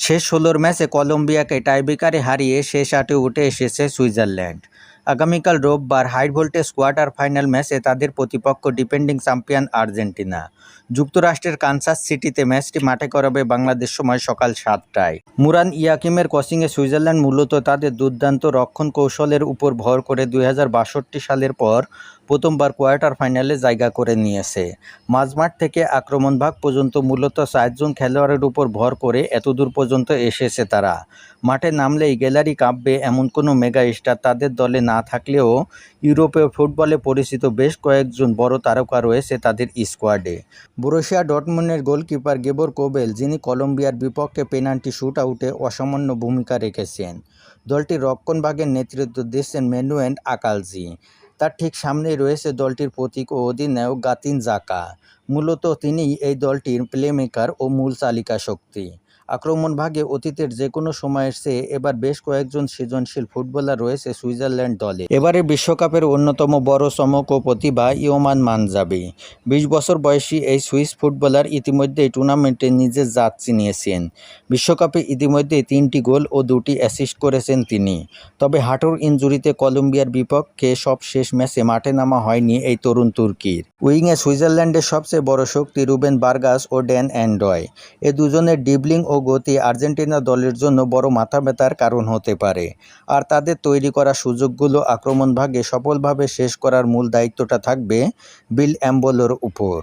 শেষ ১৬ ম্যাচে কলম্বিয়াকে টাইব্রেকারে হারিয়ে শেষ ৮-এ উঠে এসেছে সুইজারল্যান্ড। আগামীকাল রোববার হাই ভোল্টেজ কোয়ার্টার ফাইনাল ম্যাচে তাদের প্রতিপক্ষ ডিফেন্ডিং চ্যাম্পিয়ন আর্জেন্টিনা। যুক্তরাষ্ট্রের কানসাস সিটিতে ম্যাচটি মাঠে করাবে বাংলাদেশ সময় সকাল ৭টায়। মুরান ইয়াকিমের কোচিংয়ে সুইজারল্যান্ড মূলত তাদের দুর্দান্ত রক্ষণ কৌশলের উপর ভর করে ২০৬২ সালের পর প্রথমবার কোয়ার্টার ফাইনালে জায়গা করে নিয়েছে। মাঝমাঠ থেকে আক্রমণভাগ পর্যন্ত মূলত ৪ জন খেলোয়াড়ের উপর ভর করে এতদূর পর্যন্ত এসেছে তারা। মাঠে নামলেই গ্যালারি কাঁপবে এমন কোনো মেগা স্টার তাদের দলে না থাকলেও ইউরোপীয় ফুটবলে পরিচিত বেশ কয়েকজন বড় তারকা রয়েছে তাদের স্কোয়াডে। বরুসিয়া ডর্টমুন্ডের গোলকিপার গেবর কোবেল, যিনি কলম্বিয়ার বিপক্ষে পেনাল্টি শুট আউটে অসামান্য ভূমিকা রেখেছেন। দলটির রক্ষণভাগের নেতৃত্ব দিচ্ছেন ম্যানুয়েল আকালজি। তার ঠিক সামনেই রয়েছে দলটির প্রতীক ও অধিনায়ক গাতিন জাকা। মূলত তিনিই এই দলটির প্লেমেকার ও মূল চালিকা শক্তি। আক্রমণভাগে অতীতের যে কোনো সময়ের চেয়ে এবার বেশ কয়েকজন সৃজনশীল ফুটবলার রয়েছে সুইজারল্যান্ড দলে। এবারে বিশ্বকাপের অন্যতম বড় চমক ও প্রতিভা ইওমান মানজাবি। ২০ বছর বয়সী এই সুইস ফুটবলার ইতিমধ্যেই টুর্নামেন্টে নিজের জাত চিনিয়েছেন। বিশ্বকাপে ইতিমধ্যেই ৩টি গোল ও ২টি অ্যাসিস্ট করেছেন তিনি। তবে হাঁটুর ইনজুরিতে কলম্বিয়ার বিপক্ষে সব শেষ ম্যাচে মাঠে নামা হয়নি এই তরুণ তুর্কির। উইংয়ে সুইজারল্যান্ডের সবচেয়ে বড় শক্তি রুবেন বার্গাস ও ড্যান অ্যান্ডয়। এ দুজনের ড্রিবলিং ও গতি আর্জেন্টিনা দলের জন্য বড় মাথাব্যথার কারণ হতে পারে। আর তাদের তৈরি করা সুযোগগুলো আক্রমণভাগে সফলভাবে শেষ করার মূল দায়িত্বটা থাকবে বিল এমবোলোর উপর।